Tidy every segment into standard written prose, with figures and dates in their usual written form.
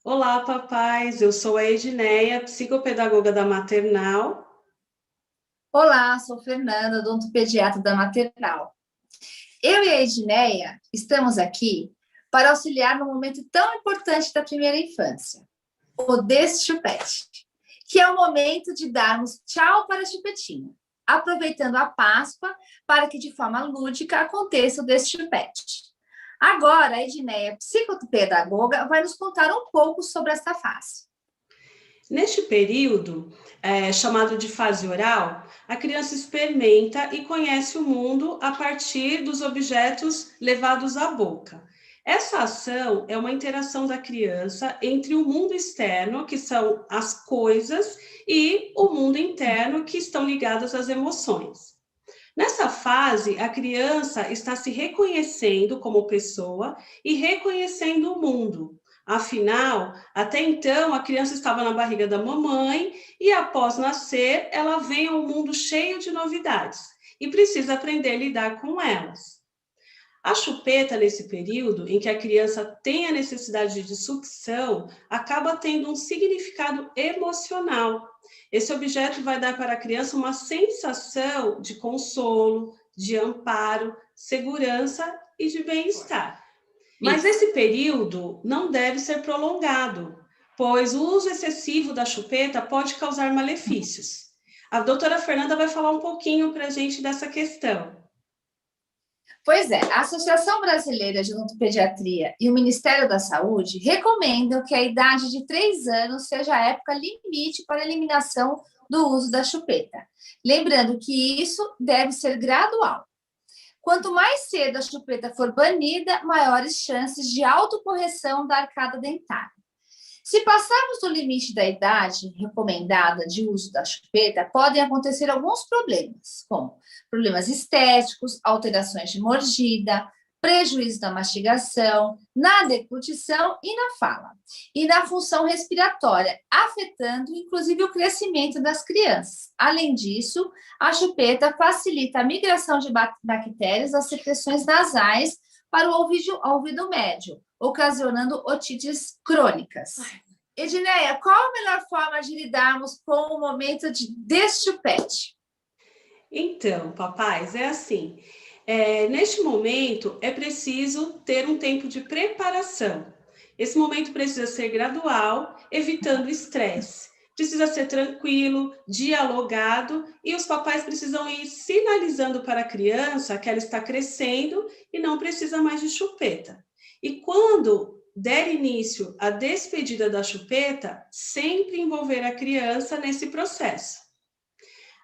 Olá, papais. Eu sou a Edneia, psicopedagoga da maternal. Olá, sou Fernanda, odontopediatra da Maternal. Eu e a Edneia estamos aqui para auxiliar no momento tão importante da primeira infância, o deschupete, que é o momento de darmos tchau para a chupetinha, aproveitando a Páscoa para que de forma lúdica aconteça o deschupete. Agora, a Edneia, psicopedagoga, vai nos contar um pouco sobre esta fase. Neste período, chamado de fase oral, a criança experimenta e conhece o mundo a partir dos objetos levados à boca. Essa ação é uma interação da criança entre o mundo externo, que são as coisas, e o mundo interno, que estão ligados às emoções. Nessa fase, a criança está se reconhecendo como pessoa e reconhecendo o mundo. Afinal, até então, a criança estava na barriga da mamãe e, após nascer, ela vem ao mundo cheio de novidades e precisa aprender a lidar com elas. A chupeta, nesse período em que a criança tem a necessidade de sucção, acaba tendo um significado emocional. Esse objeto vai dar para a criança uma sensação de consolo, de amparo, segurança e de bem-estar. Mas esse período não deve ser prolongado, pois o uso excessivo da chupeta pode causar malefícios. A doutora Fernanda vai falar um pouquinho para a gente dessa questão. Pois é, a Associação Brasileira de Odontopediatria e o Ministério da Saúde recomendam que a idade de 3 anos seja a época limite para a eliminação do uso da chupeta. Lembrando que isso deve ser gradual. Quanto mais cedo a chupeta for banida, maiores chances de autocorreção da arcada dentária. Se passarmos do limite da idade recomendada de uso da chupeta, podem acontecer alguns problemas, como problemas estéticos, alterações de mordida, prejuízo da mastigação, na deglutição e na fala, e na função respiratória, afetando inclusive o crescimento das crianças. Além disso, a chupeta facilita a migração de bactérias às secreções nasais para o ouvido médio, ocasionando otites crônicas. Edneia, qual a melhor forma de lidarmos com o momento de deschupete? Então, papais, é assim. Neste momento, é preciso ter um tempo de preparação. Esse momento precisa ser gradual, evitando estresse. Precisa ser tranquilo, dialogado, e os papais precisam ir sinalizando para a criança que ela está crescendo e não precisa mais de chupeta. E quando der início à despedida da chupeta, sempre envolver a criança nesse processo.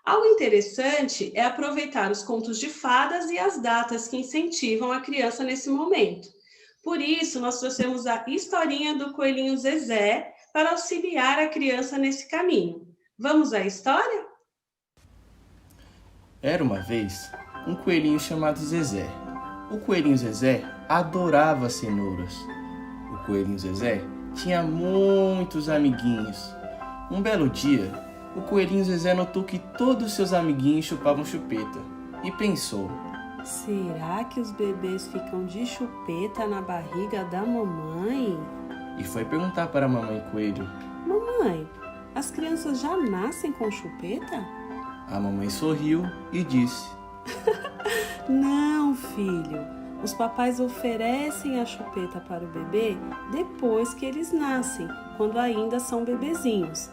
Algo interessante é aproveitar os contos de fadas e as datas que incentivam a criança nesse momento. Por isso, nós trouxemos a historinha do coelhinho Zezé para auxiliar a criança nesse caminho. Vamos à história? Era uma vez um coelhinho chamado Zezé. O coelhinho Zezé adorava cenouras. O coelhinho Zezé tinha muitos amiguinhos. Um belo dia, o coelhinho Zezé notou que todos os seus amiguinhos chupavam chupeta e pensou: será que os bebês ficam de chupeta na barriga da mamãe? E foi perguntar para a mamãe coelho: mamãe, as crianças já nascem com chupeta? A mamãe sorriu e disse: não, filho. Os papais oferecem a chupeta para o bebê depois que eles nascem, quando ainda são bebezinhos.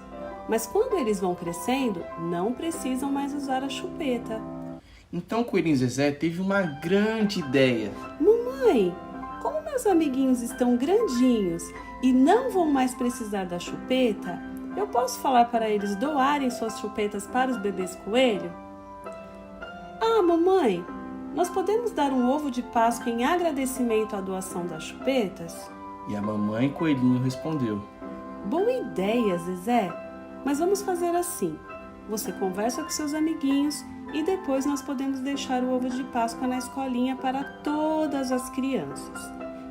Mas quando eles vão crescendo, não precisam mais usar a chupeta. Então o coelhinho Zezé teve uma grande ideia. Mamãe, como meus amiguinhos estão grandinhos e não vão mais precisar da chupeta, eu posso falar para eles doarem suas chupetas para os bebês coelho? Ah, mamãe, nós podemos dar um ovo de Páscoa em agradecimento à doação das chupetas? E a mamãe coelhinho respondeu: boa ideia, Zezé, mas vamos fazer assim. Você conversa com seus amiguinhos e depois nós podemos deixar o ovo de Páscoa na escolinha para todas as crianças.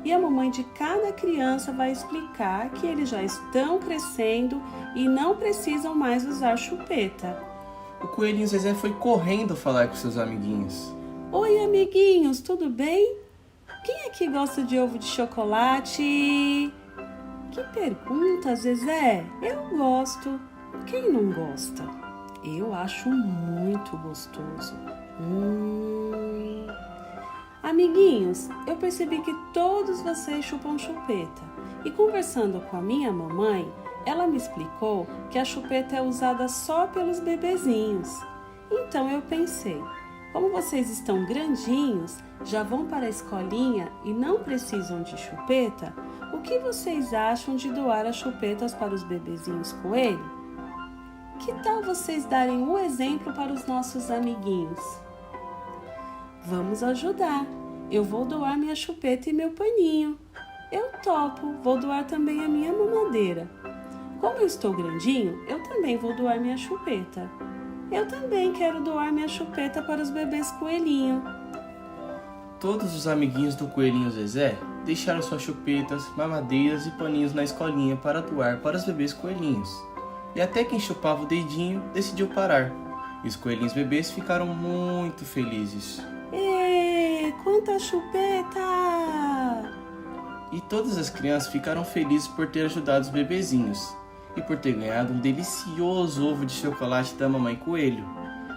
E a mamãe de cada criança vai explicar que eles já estão crescendo e não precisam mais usar chupeta. O coelhinho Zezé foi correndo falar com seus amiguinhos. Oi, amiguinhos, tudo bem? Quem aqui gosta de ovo de chocolate? Que pergunta, Zezé! Eu gosto. Quem não gosta? Eu acho muito gostoso. Amiguinhos, eu percebi que todos vocês chupam chupeta. E conversando com a minha mamãe, ela me explicou que a chupeta é usada só pelos bebezinhos. Então eu pensei, como vocês estão grandinhos, já vão para a escolinha e não precisam de chupeta, o que vocês acham de doar as chupetas para os bebezinhos coelho? Que tal vocês darem um exemplo para os nossos amiguinhos? Vamos ajudar. Eu vou doar minha chupeta e meu paninho. Eu topo, vou doar também a minha mamadeira. Como eu estou grandinho, eu também vou doar minha chupeta. Eu também quero doar minha chupeta para os bebês coelhinho. Todos os amiguinhos do coelhinho Zezé deixaram suas chupetas, mamadeiras e paninhos na escolinha para doar para os bebês coelhinhos. E até quem chupava o dedinho decidiu parar. E os coelhinhos bebês ficaram muito felizes. Ê, quanta chupeta! E todas as crianças ficaram felizes por ter ajudado os bebezinhos e por ter ganhado um delicioso ovo de chocolate da mamãe coelho.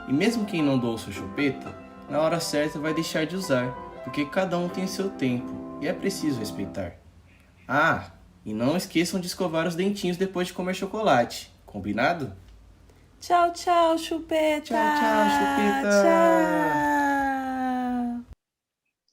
E mesmo quem não doou sua chupeta, na hora certa vai deixar de usar, porque cada um tem seu tempo e é preciso respeitar. Ah, e não esqueçam de escovar os dentinhos depois de comer chocolate, combinado? Tchau, tchau, chupeta! Tchau, tchau, chupeta! Tchau!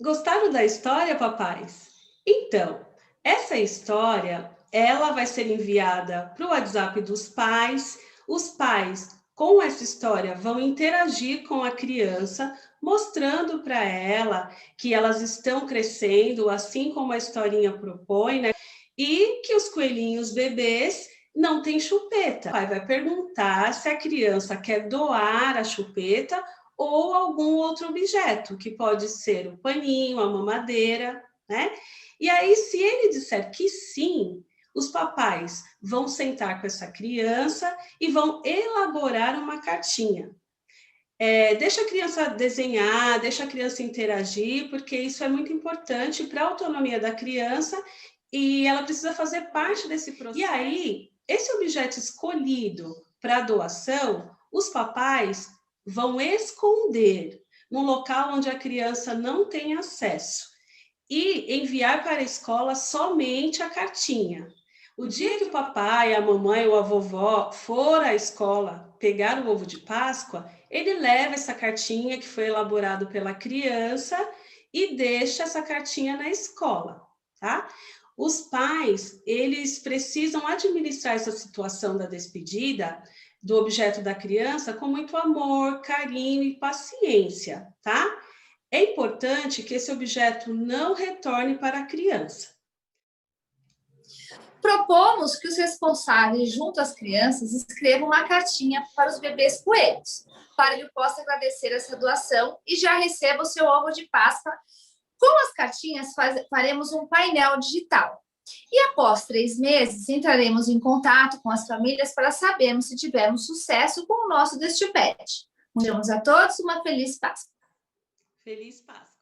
Gostaram da história, papais? Então, essa história, ela vai ser enviada para o WhatsApp dos pais. Os pais, com essa história, vão interagir com a criança, mostrando para ela que elas estão crescendo, assim como a historinha propõe, né? E que os coelhinhos bebês não têm chupeta. O pai vai perguntar se a criança quer doar a chupeta ou algum outro objeto, que pode ser o paninho, a mamadeira, né? E aí, se ele disser que sim, os papais vão sentar com essa criança e vão elaborar uma cartinha. Deixa a criança desenhar, deixa a criança interagir, porque isso é muito importante para a autonomia da criança e ela precisa fazer parte desse processo. E aí, esse objeto escolhido para doação, os papais vão esconder num local onde a criança não tem acesso e enviar para a escola somente a cartinha. O dia que o papai, a mamãe ou a vovó for à escola pegar o ovo de Páscoa, ele leva essa cartinha que foi elaborada pela criança e deixa essa cartinha na escola, tá? Os pais, eles precisam administrar essa situação da despedida do objeto da criança com muito amor, carinho e paciência, tá? É importante que esse objeto não retorne para a criança. Propomos que os responsáveis, junto às crianças, escrevam uma cartinha para os bebês coelhos, para que ele possa agradecer essa doação e já receba o seu ovo de Páscoa. Com as cartinhas, faremos um painel digital. E após 3 meses, entraremos em contato com as famílias para sabermos se tivemos sucesso com o nosso Destilpet. Desejamos a todos uma feliz Páscoa. Feliz Páscoa.